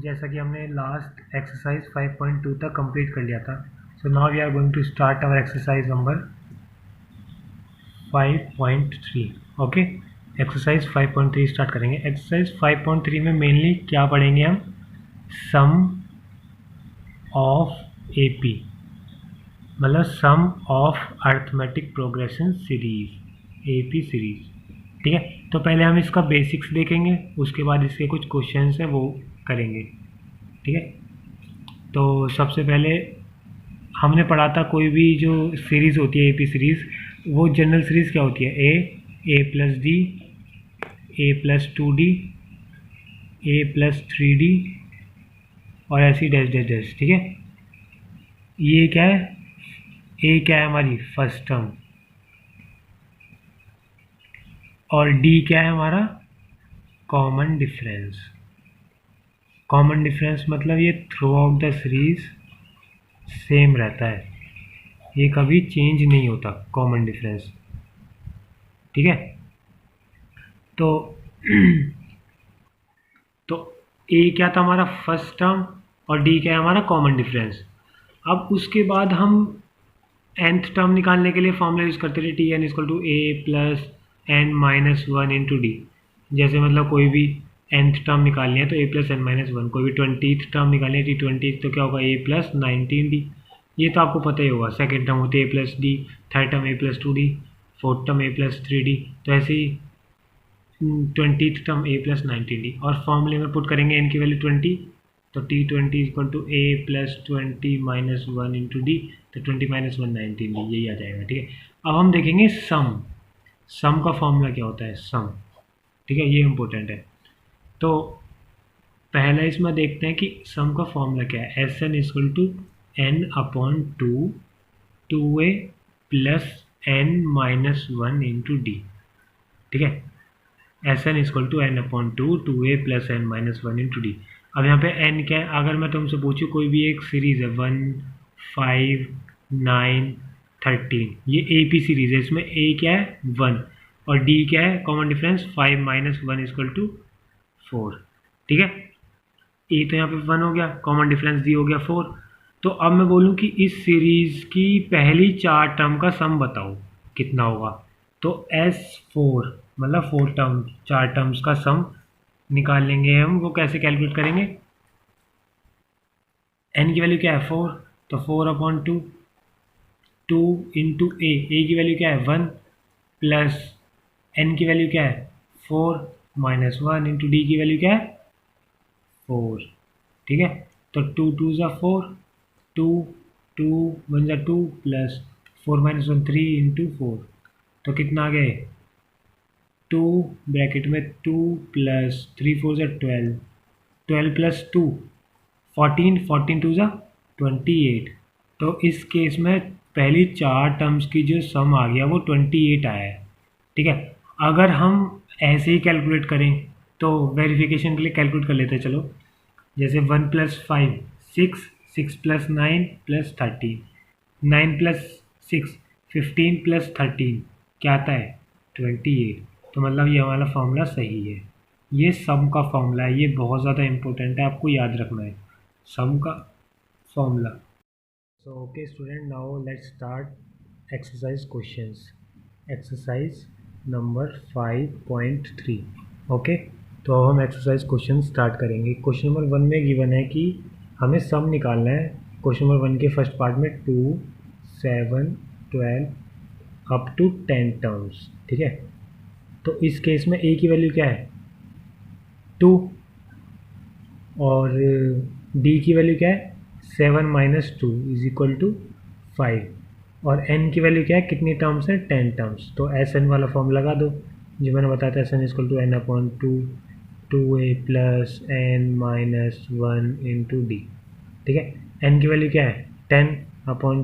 जैसा कि हमने लास्ट एक्सरसाइज 5.2 तक कंप्लीट कर लिया था, so now we are going to start our exercise number 5.3. Okay, exercise 5.3 start करेंगे. एक्सरसाइज 5.3 में मेनली क्या पढ़ेंगे हम? सम ऑफ एपी, मतलब sum of arithmetic progression series, AP series. ठीक है, तो पहले हम इसका बेसिक्स देखेंगे, उसके बाद इसके कुछ क्वेश्चंस हैं वो करेंगे. ठीक है, तो सबसे पहले हमने पढ़ा था कोई भी जो सीरीज़ होती है एपी सीरीज़, वो जनरल सीरीज़ क्या होती है? ए प्लस डी, ए प्लस 2d, ए प्लस 3d और ऐसी डैश डैश डैश. ठीक है, ये क्या है? ए क्या है हमारी? फर्स्ट टर्म, और डी क्या है हमारा? Common difference. कॉमन डिफरेंस मतलब ये through out the series same रहता है, ये कभी चेंज नहीं होता कॉमन डिफरेंस. ठीक है, तो तो ए क्या था हमारा? फर्स्ट टर्म, और डी क्या है हमारा? Common difference. अब उसके बाद हम nth टर्म निकालने के लिए फॉर्मूला यूज़ करते थे T N equal to A plus N minus one into D. जैसे मतलब कोई भी nth टर्म निकालनी है तो A plus N minus one, कोई भी 20th टर्म निकालनी है T20 तो क्या होगा? ए प्लस 19d. ये तो आपको पता ही होगा. सेकेंड टर्म होती है ए प्लस डी, थर्ड टर्म ए प्लस 2d, फोर्थ टर्म ए प्लस 3d, तो ऐसे ही 20th टर्म ए प्लस 19d. और फॉर्मूले में पुट करेंगे एन की वैल्यू 20, तो T20 equal to A plus 20 minus one into D, तो 20 माइनस वन 19d, यही आ जाएगा. ठीक है, अब हम देखेंगे सम. सम का फॉर्मूला क्या होता है? सम. ठीक है, ये इम्पोर्टेंट है. तो पहला इसमें देखते हैं कि सम का फॉर्मूला क्या है. S N equal to N upon two A plus N minus one into D. ठीक है, S N equal to N upon two A plus N minus one into D. अब यहाँ पे एन क्या है? अगर मैं तुमसे पूछूँ कोई भी एक सीरीज़ है 1, 5, 9, 13, ये ए पी सीरीज़ है. इसमें ए क्या है? 1, और डी क्या है? Common difference 5 minus one equal to 4. ठीक है, ए तो यहाँ पे 1 हो गया, कॉमन डिफरेंस डी हो गया 4. तो अब मैं बोलूँ कि इस सीरीज़ की पहली 4 टर्म का सम बताओ कितना होगा. तो S4 मतलब 4 टर्म्स का सम निकाल लेंगे हम. वो कैसे कैलकुलेट करेंगे? n की वैल्यू क्या है? 4, तो 4 अपॉन टू इंटू ए की वैल्यू क्या है? 1, प्लस n की वैल्यू क्या है? 4 माइनस वन इंटू डी की वैल्यू क्या है? 4. ठीक है, तो 2 2 ज़ा 4, 2 1 ज़ा 2 प्लस 4 माइनस वन 3 इंटू 4, तो कितना आ गए? 2 ब्रैकेट में 2 प्लस 3 4 ज़ा 12, 12 प्लस 2 14 2 ज़ा 28. तो इस केस में पहली 4 टर्म्स की जो सम आ गया वो 28 आया है. ठीक है, अगर हम ऐसे ही कैलकुलेट करें तो वेरिफिकेशन के लिए कैलकुलेट कर लेते हैं. चलो, जैसे 1 plus 5 6, 6 plus 9 plus 13, 9 plus 6 15 plus 13 क्या आता है? 28. तो मतलब ये हमारा फॉर्मूला सही है. ये सम का फॉर्मूला है, ये बहुत ज़्यादा इंपॉर्टेंट है, आपको याद रखना है सम का formula. So okay student, now let's start exercise questions. Exercise number 5.3. Okay, तो अब हम एक्सरसाइज क्वेश्चन स्टार्ट करेंगे. क्वेश्चन नंबर 1 में गिवन है कि हमें सम निकालना है. क्वेश्चन नंबर 1 के फर्स्ट पार्ट में 2, 7, 12 अप टू 10 टर्म्स. ठीक है, तो इस केस में ए की वैल्यू क्या है? 2, और डी की वैल्यू क्या है? 7 माइनस 2 इज इक्वल टू 5, और एन की वैल्यू क्या है? कितनी टर्म्स है? 10 टर्म्स. तो एस एन वाला फॉर्म लगा दो जो मैंने बताया था. S N equal to N upon two A plus N minus one into D. ठीक है, एन की वैल्यू क्या है? 10 अपॉन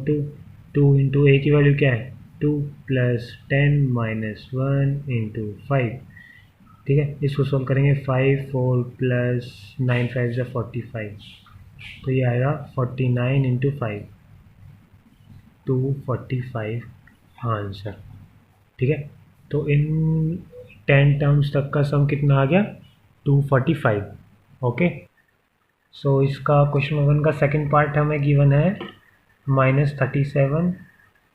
टू इंटू ए की वैल्यू क्या है? 2 प्लस 10 माइनस वन इंटू 5. ठीक है, इसको सॉल्व करेंगे. 5 4 प्लस 9 5 ज़ा 45, तो ये आएगा 49 इंटू 5, 245 आंसर. ठीक है, तो इन 10 टर्म्स तक का सम कितना आ गया? 245. ओके, सो इसका क्वेश्चन नंबर 1 का सेकंड पार्ट हमें गिवन है -37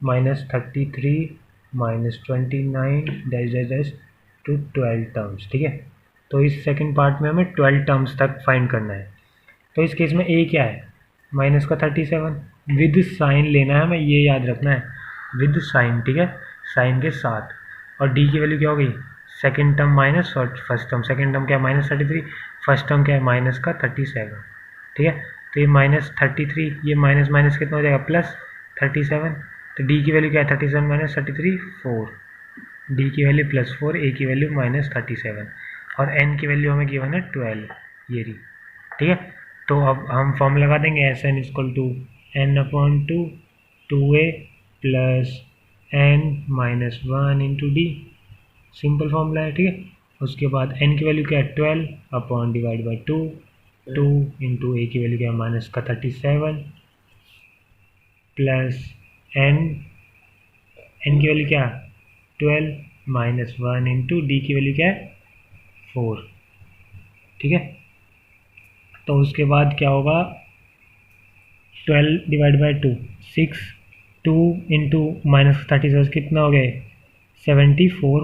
-33 -29 dash dash dash to 12 terms. ठीक है, तो इस सेकंड पार्ट में हमें 12 टर्म्स तक फाइंड करना है। तो इस केस में ए क्या है, माइनस का 37 विद साइन लेना है हमें, ये याद रखना है, विद साइन। ठीक है, साइन के साथ। और डी की वैल्यू क्या हो गई, सेकेंड टर्म माइनस और फर्स्ट टर्म। सेकेंड टर्म क्या है -33, फर्स्ट टर्म क्या है माइनस का 37। ठीक है, तो ये -33, ये माइनस माइनस कितना हो जाएगा +37। तो डी की वैल्यू क्या है 37 माइनस 33 4, डी की वैल्यू +4, ए की वैल्यू -37 और एन की वैल्यू हमें गिवन है 12, ये रही। ठीक है, तो अब हम फॉर्म लगा देंगे S N equal to n/2 2a plus n-1 into D, simple formula है। ठीक है, उसके बाद n की वैल्यू क्या है 12/2, 2 इंटू ए की वैल्यू क्या है माइनस का 37 प्लस n की वैल्यू क्या है 12 -1 इंटू डी की वैल्यू क्या है 4। ठीक है, तो उसके बाद क्या होगा 12/2 6, 2 इंटू -37 कितना हो गए 74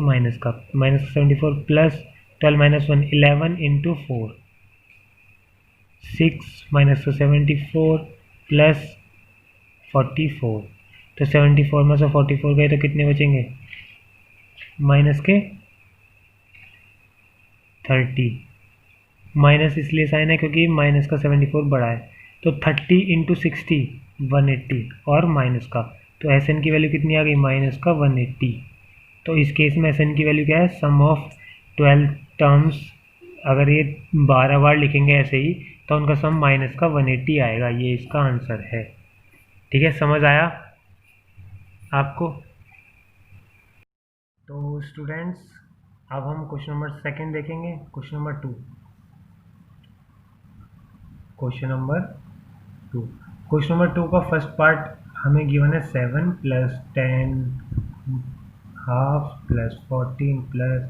-74 प्लस 12 -1 11 इंटू 4 6 -74 प्लस 44। तो 74 में से 44 गए तो कितने बचेंगे माइनस के 30। माइनस इसलिए साइन है क्योंकि माइनस का 74 बड़ा है। तो 30 इंटू 60 180 और माइनस का, तो एस एन की वैल्यू कितनी आ गई माइनस का 180। तो इस केस में एस एन की वैल्यू क्या है सम ऑफ 12 टर्म्स। अगर ये 12 बार लिखेंगे ऐसे ही तो उनका सम माइनस का 180 आएगा, ये इसका आंसर है। ठीक है, समझ आया आपको? तो स्टूडेंट्स अब हम क्वेश्चन नंबर सेकंड देखेंगे। क्वेश्चन नंबर 2 क्वेश्चन नंबर 2 का फर्स्ट पार्ट हमें गिवन है 7 + 10 हाफ + 14 प्लस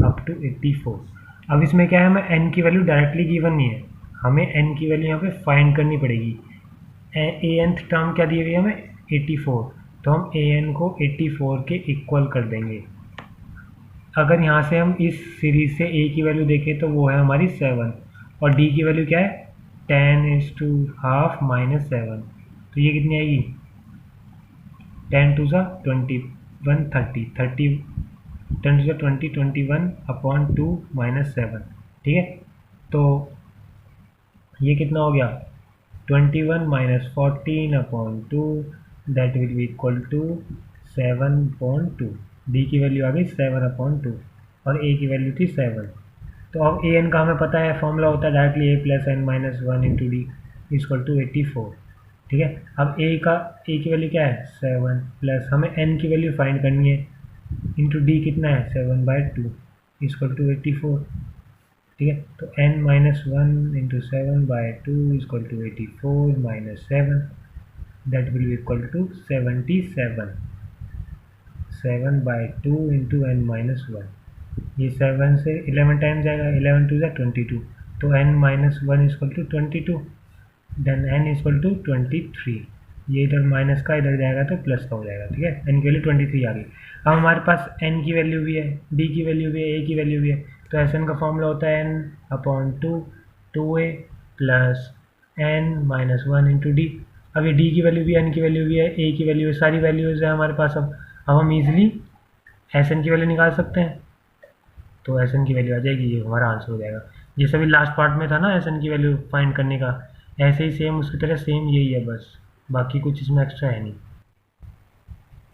अप टू 84। अब इसमें क्या है हमें n की वैल्यू डायरेक्टली गिवन नहीं है, हमें n की वैल्यू यहाँ पे फाइंड करनी पड़ेगी। nth टर्म क्या दी हुई है हमें 84, तो हम an को 84 के इक्वल कर देंगे। अगर यहाँ से हम इस सीरीज से a की वैल्यू देखें तो वो है हमारी 7 और d की वैल्यू क्या है 10⁻² -7, तो ये कितनी आएगी 10 2 21 30 30 10 2 20 21/2 -7। ठीक है, तो ये कितना हो गया 21 - 14/2 that will be equal to 7/2। D की वैल्यू आ गई 7/2 और ए की वैल्यू थी 7। तो अब ए एन का हमें पता है फॉर्मूला होता है directly a + n-1 into D equal to 84। ठीक है, अब ए की वैल्यू क्या है 7 प्लस हमें n की वैल्यू फाइंड करनी है इंटू डी कितना है 7/2 इक्वल टू 84। ठीक है, तो n-1 into 7/2 equal to 84 - 7 that will be equal to 77। 7/2 into n-1, ये 7 से 11 टाइम जाएगा, 11 2 22, तो n-1 equal to 22, then n equal to 23। ये इधर माइनस का इधर जाएगा तो प्लस का हो जाएगा। ठीक है, n की वैल्यू 23 आ गई। अब हमारे पास n की वैल्यू भी है, d की वैल्यू भी है, a की वैल्यू भी है, तो एस एन का फॉर्मूला होता है n/2 2a plus n-1 into D. अब ये d की वैल्यू भी है, n की वैल्यू भी है, a की वैल्यू है, सारी वैल्यूज है हमारे पास। अब हम इजीली एस एन की वैल्यू निकाल सकते हैं, तो एस एन की वैल्यू आ जाएगी, ये हमारा आंसर हो जाएगा। जैसे भी लास्ट पार्ट में था ना एस एन की वैल्यू फाइंड करने का, ऐसे ही सेम उसकी तरह सेम यही है, बस बाकी कुछ इसमें एक्स्ट्रा है नहीं।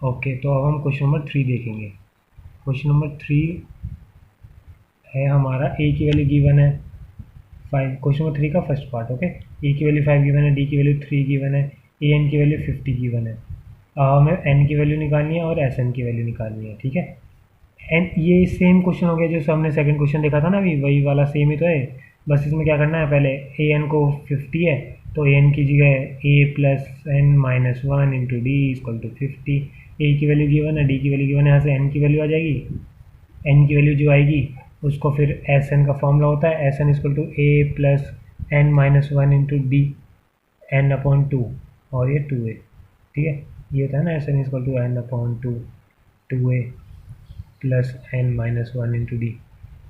ओके, तो अब हम क्वेश्चन नंबर 3 देखेंगे। क्वेश्चन नंबर 3 है हमारा ए की वैल्यू गिवन है 5। क्वेश्चन नंबर 3 का फर्स्ट पार्ट। ओके, ए की वैल्यू 5 गिवन है, डी की वैल्यू 3 गिवन है, ए एन की वैल्यू 50 गिवन है। हमें एन की वैल्यू निकालनी है और एस एन की वैल्यू निकालनी है। ठीक है, एंड ये सेम क्वेश्चन हो गया जो हमने सेकंड क्वेश्चन देखा था ना, अभी वही वाला सेम ही तो है। बस इसमें क्या करना है, पहले ए एन को 50 है तो ए एन की जगह a + n-1 into D equal to 50। A की वैल्यू गिवन है, डी की वैल्यू गिवन है, यहाँ से n की वैल्यू आ जाएगी। n की वैल्यू जो आएगी उसको फिर एस एन का फॉर्मूला होता है S N equal to a + n minus one into D N upon two, और ये 2a, ठीक है। ये होता है ना S N equal to N upon two 2a plus N minus one into D,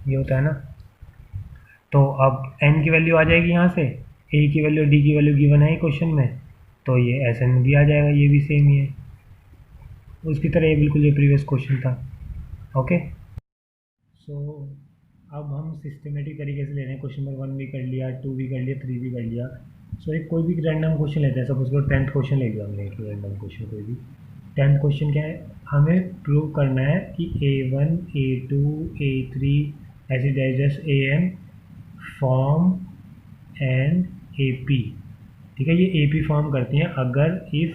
ये होता है ना। तो अब n की वैल्यू आ जाएगी यहाँ से, a की वैल्यू d की वैल्यू गिवन है क्वेश्चन में, तो ये एस एन भी आ जाएगा, ये भी सेम ही है उसकी तरह, ये बिल्कुल ये प्रीवियस क्वेश्चन था। ओके, सो अब हम सिस्टमेटिक तरीके से ले रहे हैं। क्वेश्चन नंबर 1 भी कर लिया, 2 भी कर लिया, 3 भी कर लिया। सो एक कोई भी रैंडम क्वेश्चन लेते हैं, सपोज करो 10th क्वेश्चन ले लिया हमने, एक रैंडम क्वेश्चन कोई भी। 10th क्वेश्चन क्या है, हमें प्रूव करना है कि A1 A2 A3 ऐसे digest AN form and AP, ठीक है। ये AP फॉर्म करती हैं अगर इफ़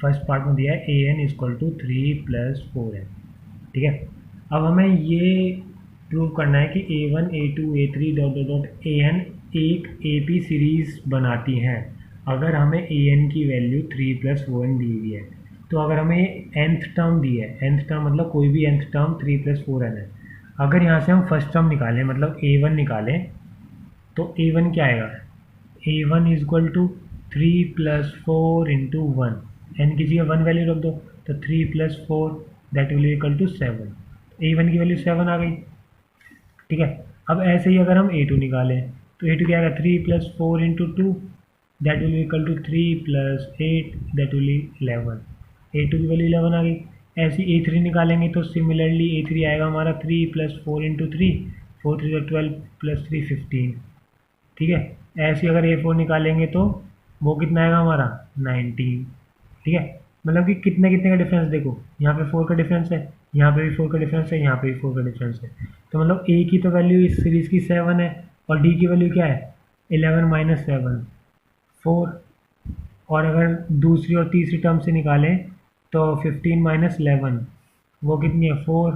फर्स्ट पार्ट में दिया है AN इक्वल टू 3 + 4n, ठीक है। अब हमें ये प्रूव करना है कि A1 A2 A3 dot dot dot AN एक AP सीरीज़ बनाती हैं अगर हमें AN की वैल्यू 3 + 4n दी हुई है। तो अगर हमें nth टर्म दी है, nth टर्म मतलब कोई भी nth टर्म 3 + 4n है, अगर यहाँ से हम फर्स्ट टर्म निकालें मतलब A1 निकालें, तो A1 क्या आएगा, A1 equal to 3 + 4 into 1, n की जगह 1 वैल्यू रख दो, तो 3 + 4 that will equal to 7, A1 की वैल्यू 7 आ गई, ठीक है। अब ऐसे ही अगर हम A2 निकालें, तो A2 क्या आएगा, 3 + 4 into 2 that will equal to 3 + 8 that will 11, A2 की वैल्यू 11 आ गई। ऐसे ही A3 निकालेंगे तो सिमिलरली A3 आएगा हमारा 3 + 4 इंटू 3, 4 3 12 + 3 15, ठीक है। ऐसे ही अगर A4 निकालेंगे तो वो कितना आएगा हमारा 19, ठीक है। मतलब कि कितने कितने का डिफरेंस देखो, यहाँ पे 4 का डिफरेंस है, यहाँ पे भी 4 का डिफरेंस है, यहाँ पे भी 4 का डिफरेंस है। तो मतलब A की तो वैल्यू इस सीरीज़ की 7 है, और D की वैल्यू क्या है 11 - 7 4, और अगर दूसरी और तीसरी टर्म से निकालें तो 15 - 11 वो कितनी है 4,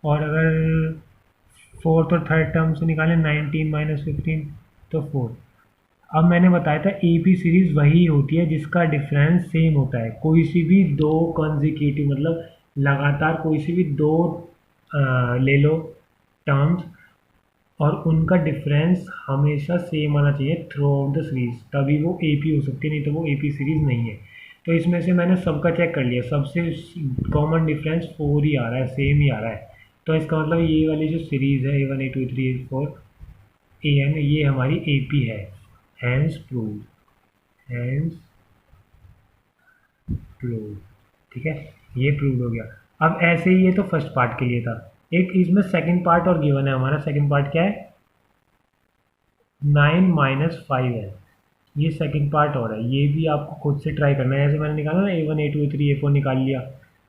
और अगर फोर्थ और थर्ड टर्म से निकालें 19 - 15 तो 4। अब मैंने बताया था AP सीरीज़ वही होती है जिसका डिफरेंस सेम होता है। कोई सी भी दो कॉन्जिक्यूटिव मतलब लगातार कोई सी भी दो ले लो टर्म्स, और उनका डिफरेंस हमेशा सेम आना चाहिए थ्रू आउट द सीरीज़, तभी वो AP हो सकती है, नहीं तो वो AP सीरीज़ नहीं है। तो इसमें से मैंने सबका चेक कर लिया, सबसे कॉमन डिफरेंस 4 ही आ रहा है, सेम ही आ रहा है। तो इसका मतलब ये वाली जो सीरीज़ है A1 A2 A3 A4 AN, ये हमारी AP है, हैंस प्रूव्ड, हैंस प्रूव्ड, ठीक है। ये प्रूव्ड हो गया। अब ऐसे ही ये तो फर्स्ट पार्ट के लिए था, एक इसमें सेकंड पार्ट और गिवन है हमारा। सेकंड पार्ट क्या है 9 - 5 है, ये सेकंड पार्ट और है, ये भी आपको खुद से ट्राई करना है। ऐसे मैंने निकाला ना A1 A2 A3 A4 निकाल लिया,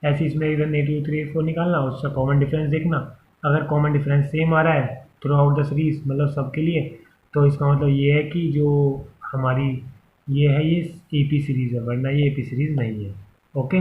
ऐसे इसमें A1 A2 A3 A4 निकालना, उसका कॉमन डिफरेंस देखना, अगर कॉमन डिफरेंस सेम आ रहा है थ्रू आउट द सीरीज मतलब सबके लिए, तो इसका मतलब ये है कि जो हमारी ये है ये AP सीरीज़ है, वरना ये AP सीरीज़ नहीं है। ओके।